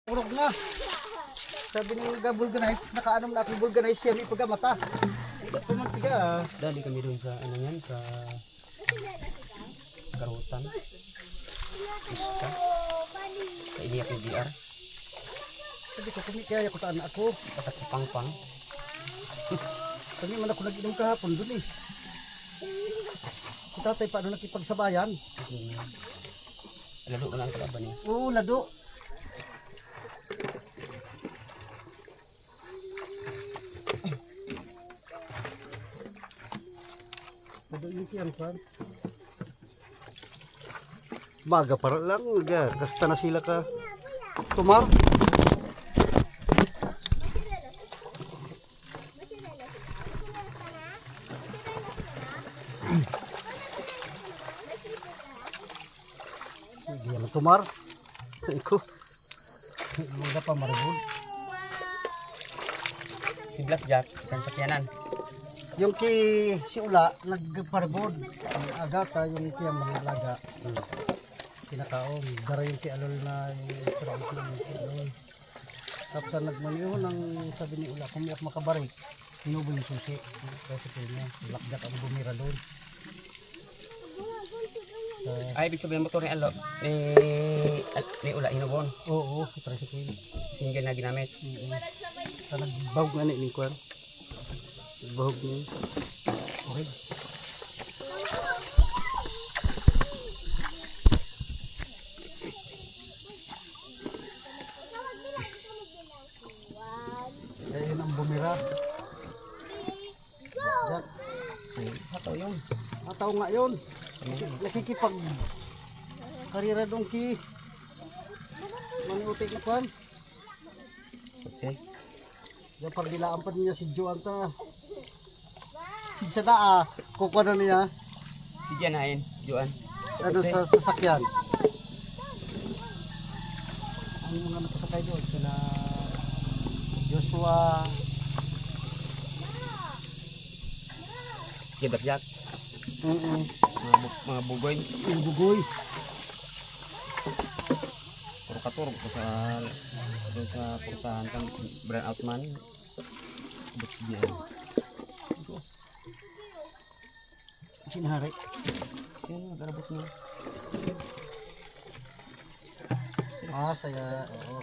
Urog na. Sabi ni vulcanize, nakaanom na akong vulcanize siya, may pagkamata. Pumantiga. Dali kami doon sa ano yan, sa karutan. Iska. Sa iniyak ng DR. Sabi ko, kumikaya ko taan ako. Patak sa pangpang. Kami man ako nag-inom kahapon doon eh. Si tatay paano nakipagsabayan? Lalo ko na ang kalaban niya. Oo, lado. Lado yung kiyang pan. Baga para lang, kasta na sila ka. Tumar. Diyan na tumar. Iko. Mga pa maribol. Si Blackjack, ikan sakyanan. Yung si Ula, nagparibod. Ang agata, yung kiyang mga laga. Kinakaon. Dara yung Alol na yung trabaho ng Alol. Tapos nagmaniho ng sabi ni Ula, kung iyak makabarik, hinubo yung susi. Kasi po niya, Blackjack ang bumira doon. Ay, ibig sabihin motor ni Alo, ni Ula, hinubon. Oo, tricycle. Single na ginamit. Sa nagbahog nga ni Kwan. Nagbahog niya. Okay. Kaya yun ang bumira. Jack. Hataw yun. Ataw nga yun. Nakikipag karira dong ki maniutik na Kwan. Kutsi. Yung pardilaan pa niya si Joan ta. Sa naa, kukuha na niya. Si Janain, Juan. Ano sa sasakyan. Ang mga nakasakay doon, sila Joshua. Si Blackjack. Mga bugoy. Yung bugoy. Puro katur ko sa doon sa purtahan kan brand out man. Bukid niya. Sinahari. Yan, nagarabot niya. Saya. Oo.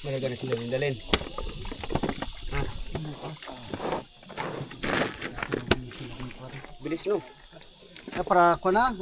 Malaga na sila nindalin. Bilis no? Para ko na.